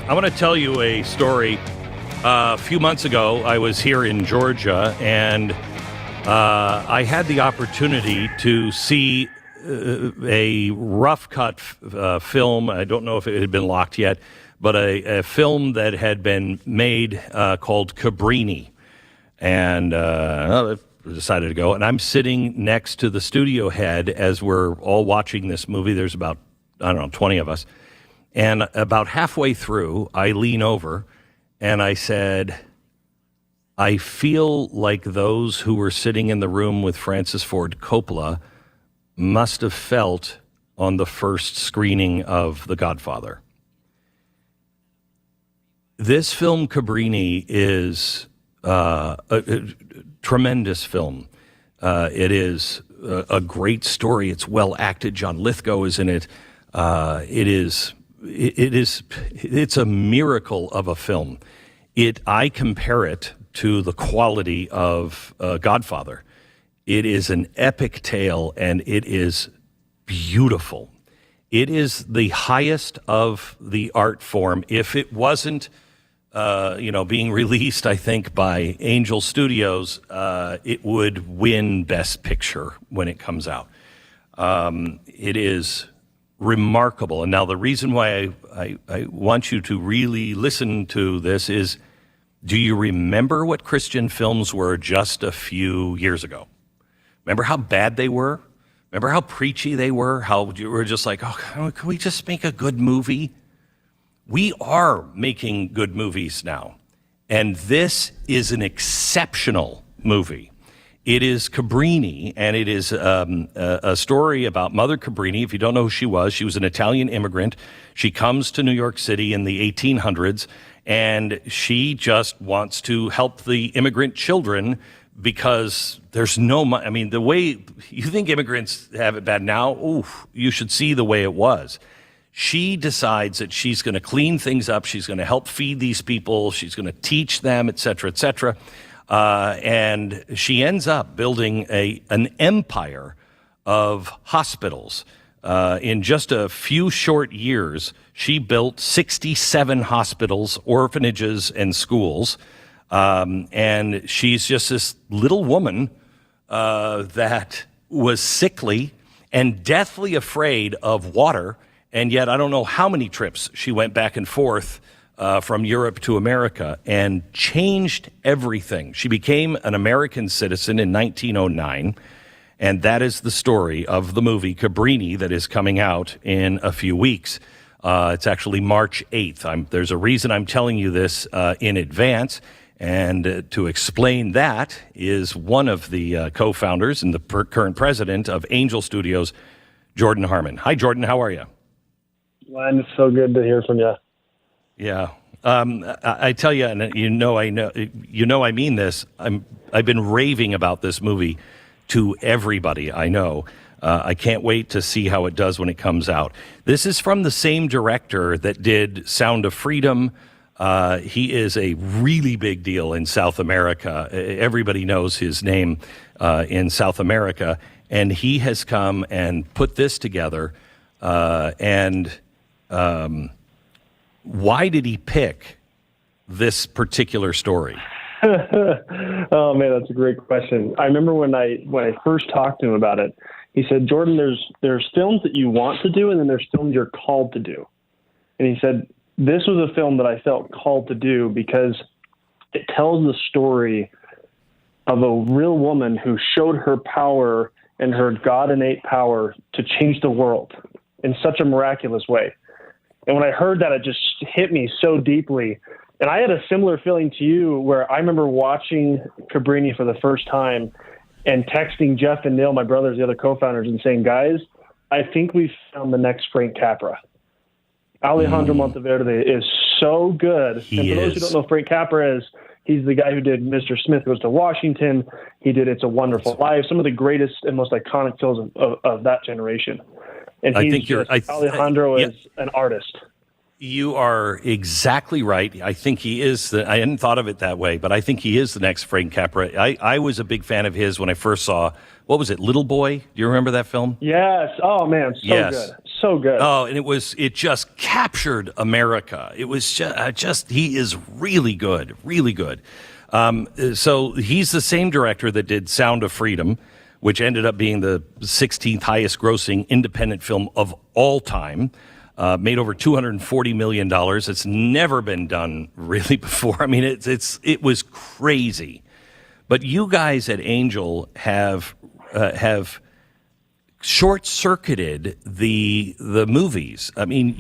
I want to tell you a story. A few months ago, I was here in Georgia, and I had the opportunity to see a rough cut film. I don't know if it had been locked yet, but a film that had been made called Cabrini. And I decided to go. And I'm sitting next to the studio head as we're all watching this movie. There's about, 20 of us. And about halfway through, I lean over and I said, I feel like those who were sitting in the room with Francis Ford Coppola must have felt on the first screening of The Godfather. This film, Cabrini, is a tremendous film. It is a great story. It's well acted. John Lithgow is in it. It's a miracle of a film. I compare it to the quality of Godfather. It is an epic tale, and it is beautiful. It is the highest of the art form. If it wasn't, being released, I think, by Angel Studios, it would win Best Picture when it comes out. It is remarkable. And now the reason why I want you to really listen to this is, do you remember what Christian films were just a few years ago? Remember how bad they were? Remember how preachy they were? How you were just like, oh, can we just make a good movie? We are making good movies now. And this is an exceptional movie. It is Cabrini, and it is a story about Mother Cabrini. If you don't know who she was an Italian immigrant. She comes to New York City in the 1800s, and she just wants to help the immigrant children because there's no money. I mean, the way you think immigrants have it bad now, you should see the way it was. She decides that she's going to clean things up. She's going to help feed these people. She's going to teach them, et cetera, et cetera. And she ends up building an empire of hospitals. In just a few short years, she built 67 hospitals, orphanages, and schools. And she's just this little woman that was sickly and deathly afraid of water. And yet I don't know how many trips she went back and forth from Europe to America, and changed everything. She became an American citizen in 1909, and that is the story of the movie Cabrini that is coming out in a few weeks. It's actually March 8th. There's a reason I'm telling you this in advance, and to explain that is one of the co-founders and the current president of Angel Studios, Jordan Harmon. Hi, Jordan. How are you? Glenn, it's so good to hear from you. Yeah. I tell you, and I mean this. I've been raving about this movie to everybody I know. I can't wait to see how it does when it comes out. This is from the same director that did Sound of Freedom. He is a really big deal in South America. Everybody knows his name in South America, and he has come and put this together. Why did he pick this particular story? Oh man, that's a great question. I remember when I first talked to him about it, he said, Jordan, there's films that you want to do, and then there's films you're called to do. And he said, this was a film that I felt called to do because it tells the story of a real woman who showed her power and her God-innate power to change the world in such a miraculous way. And when I heard that, it just hit me so deeply. And I had a similar feeling to you, where I remember watching Cabrini for the first time and texting Jeff and Neil, my brothers, the other co-founders, and saying, guys, I think we found the next Frank Capra. Alejandro Monteverde is so good. And for those who don't know Frank Capra is, he's the guy who did Mr. Smith Goes to Washington. He did It's a Wonderful Life, some of the greatest and most iconic films of that generation. And Alejandro is an artist. You are exactly right. I think he is. I hadn't thought of it that way, but I think he is the next Frank Capra. I was a big fan of his when I first saw, what was it, Little Boy? Do you remember that film? Yes. Oh, man, so good. so good. Oh, and it just captured America. It was just he is really good, really good. So he's the same director that did Sound of Freedom, which ended up being the 16th highest grossing independent film of all time. Made over $240 million. It's never been done really before. I mean, it was crazy. But you guys at Angel have short-circuited the movies. I mean,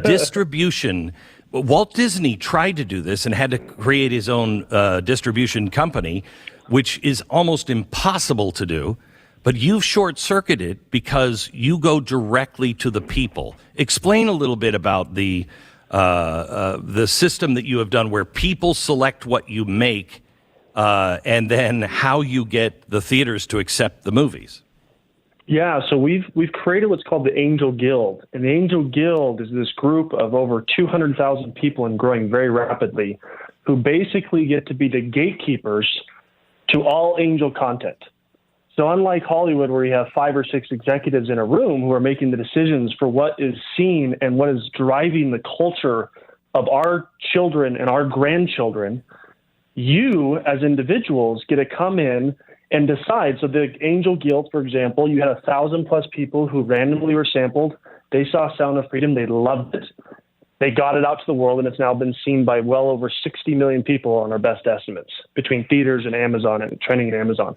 distribution. Walt Disney tried to do this and had to create his own distribution company, which is almost impossible to do. But you've short-circuited because you go directly to the people. Explain a little bit about the system that you have done, where people select what you make, and then how you get the theaters to accept the movies. Yeah, so we've created what's called the Angel Guild, and the Angel Guild is this group of over 200,000 people and growing very rapidly, who basically get to be the gatekeepers to all Angel content. So unlike Hollywood, where you have 5 or 6 executives in a room who are making the decisions for what is seen and what is driving the culture of our children and our grandchildren, you as individuals get to come in and decide. So the Angel Guild, for example, you had 1,000+ people who randomly were sampled. They saw Sound of Freedom. They loved it. They got it out to the world, and it's now been seen by well over 60 million people on our best estimates between theaters and Amazon and trending at Amazon.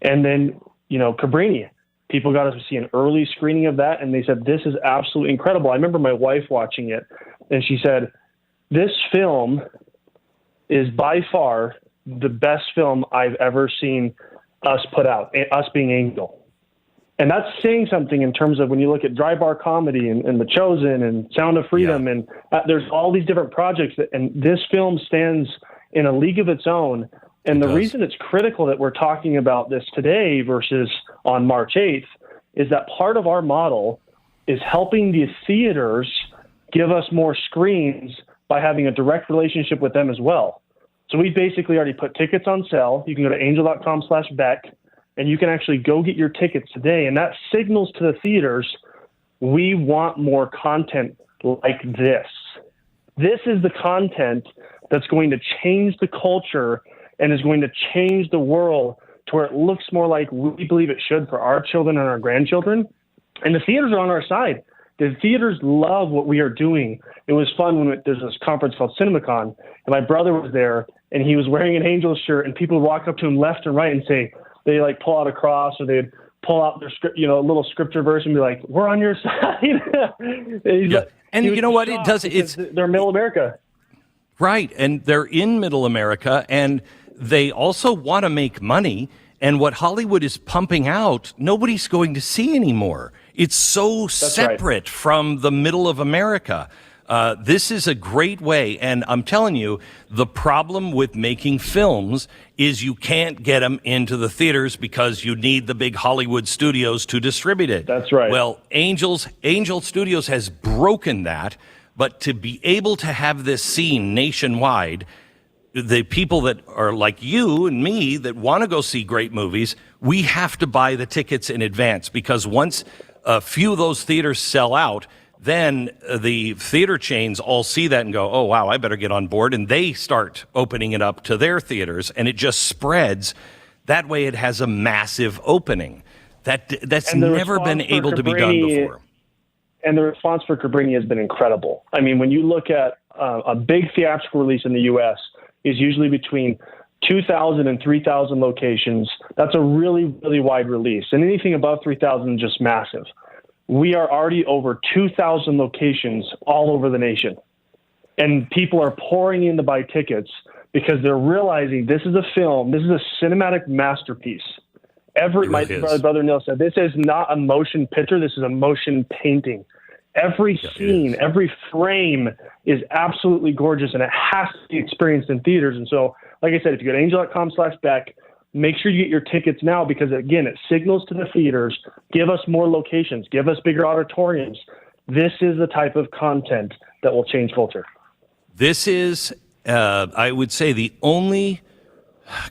And then, Cabrini, people got to see an early screening of that, and they said, this is absolutely incredible. I remember my wife watching it, and she said, this film is by far the best film I've ever seen us put out, us being Angel. And that's saying something in terms of when you look at dry bar comedy and The Chosen and Sound of Freedom, and there's all these different projects and this film stands in a league of its own. And the reason it's critical that we're talking about this today versus on March 8th is that part of our model is helping the theaters give us more screens by having a direct relationship with them as well. So we basically already put tickets on sale. You can go to angel.com/Beck, and you can actually go get your tickets today. And that signals to the theaters, we want more content like this. This is the content that's going to change the culture and is going to change the world to where it looks more like we believe it should for our children and our grandchildren. And the theaters are on our side. The theaters love what we are doing. It was fun when there's this conference called CinemaCon, and my brother was there, and he was wearing an Angel shirt, and people would walk up to him left and right and say, they like pull out a cross, or they'd pull out their script, a little scripture verse, and be like, "We're on your side." And you know what? It does. They're Middle America, right? And they're in Middle America, and they also want to make money. And what Hollywood is pumping out, nobody's going to see anymore. It's so separate from the middle of America. This is a great way, and I'm telling you, the problem with making films is you can't get them into the theaters because you need the big Hollywood studios to distribute it. That's right. Well, Angel Studios has broken that, but to be able to have this seen nationwide, the people that are like you and me that want to go see great movies, we have to buy the tickets in advance, because once a few of those theaters sell out, then the theater chains all see that and go, oh, wow, I better get on board. And they start opening it up to their theaters, and it just spreads. That way it has a massive opening. That's never been able to be done before. And the response for Cabrini has been incredible. I mean, when you look at a big theatrical release in the U.S. is usually between 2,000 and 3,000 locations. That's a really, really wide release. And anything above 3,000 is just massive. We are already over 2,000 locations all over the nation. And people are pouring in to buy tickets because they're realizing this is a film, this is a cinematic masterpiece. My brother Neil said, this is not a motion picture, this is a motion painting. Every scene, every frame is absolutely gorgeous, and it has to be experienced in theaters. And so, like I said, if you go to angel.com/Beck, make sure you get your tickets now, because, again, it signals to the theaters, give us more locations, give us bigger auditoriums. This is the type of content that will change culture. This is, I would say, the only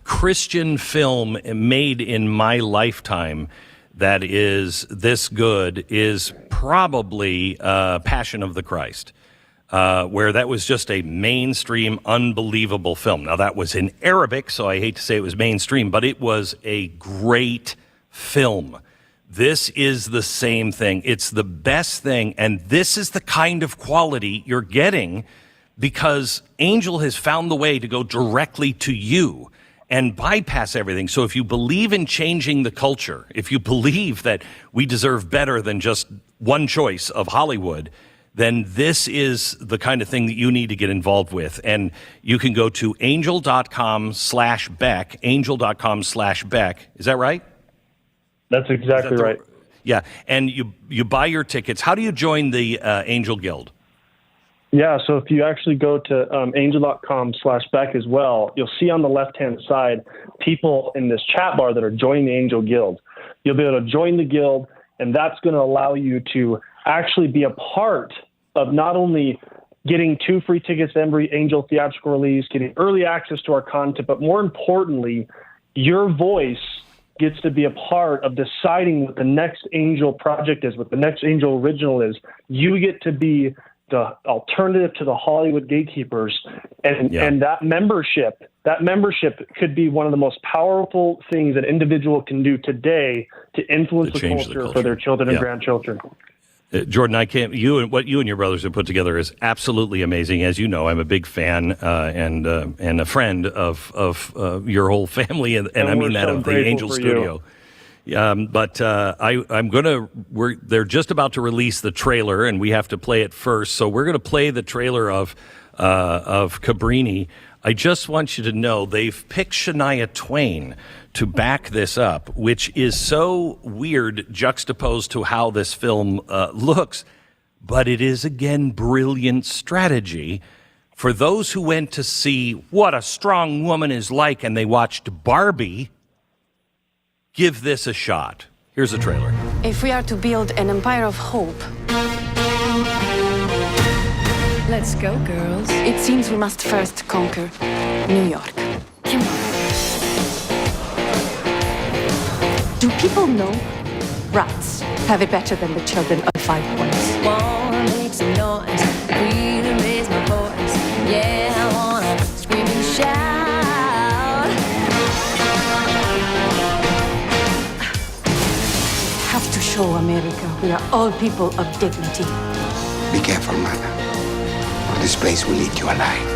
Christian film made in my lifetime that is this good is probably Passion of the Christ, where that was just a mainstream, unbelievable film. Now, that was in Arabic, so I hate to say it was mainstream, but it was a great film. This is the same thing. It's the best thing, and this is the kind of quality you're getting because Angel has found the way to go directly to you and bypass everything. So if you believe in changing the culture, if you believe that we deserve better than just one choice of Hollywood, then this is the kind of thing that you need to get involved with. And you can go to angel.com/Beck, angel.com/Beck. Is that right? That's exactly right. Yeah, and you buy your tickets. How do you join the Angel Guild? Yeah, so if you actually go to angel.com/Beck as well, you'll see on the left-hand side people in this chat bar that are joining the Angel Guild. You'll be able to join the Guild, and that's going to allow you to actually be a part of not only getting 2 free tickets to every Angel theatrical release, getting early access to our content, but more importantly, your voice gets to be a part of deciding what the next Angel project is, what the next Angel original is. You get to be the alternative to the Hollywood gatekeepers, and that membership could be one of the most powerful things an individual can do today to influence the culture for their children and grandchildren. Jordan, what you and your brothers have put together is absolutely amazing. As you know, I'm a big fan and a friend of your whole family, and I mean that of the Angel Studio. They're just about to release the trailer, and we have to play it first. So we're going to play the trailer of Cabrini. I just want you to know they've picked Shania Twain to back this up, which is so weird juxtaposed to how this film looks. But it is, again, brilliant strategy. For those who went to see What a Strong Woman is Like and they watched Barbie, give this a shot. Here's the trailer. If we are to build an empire of hope, let's go, girls. It seems we must first conquer New York. Come on. Do people know rats have it better than the children of 5 points? Wanna make some noise, really raise my voice. Yeah, I wanna scream and shout. Have to show America we are all people of dignity. Be careful, mother, or this place will eat you alive.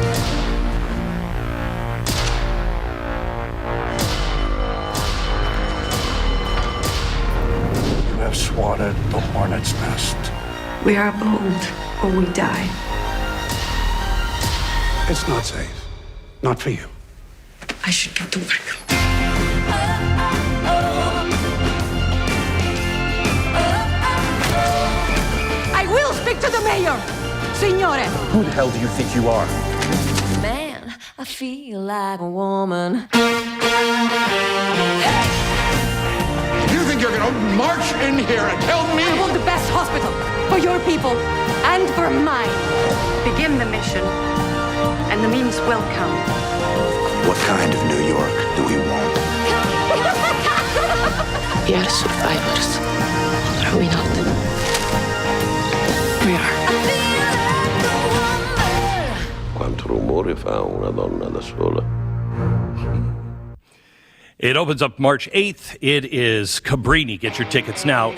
You have swatted the hornet's nest. We are bold or we die. It's not safe. Not for you. I should get to work. I will speak to the mayor, signore. Who the hell do you think you are? Man, I feel like a woman. You think you're gonna march in here and tell me? I want the best hospital for your people and for mine. Begin the mission, and the means will come. What kind of New York do we want? We are survivors, are we not? We are. Quanto rumore fa una donna da sola? It opens up March 8th. It is Cabrini. Get your tickets now.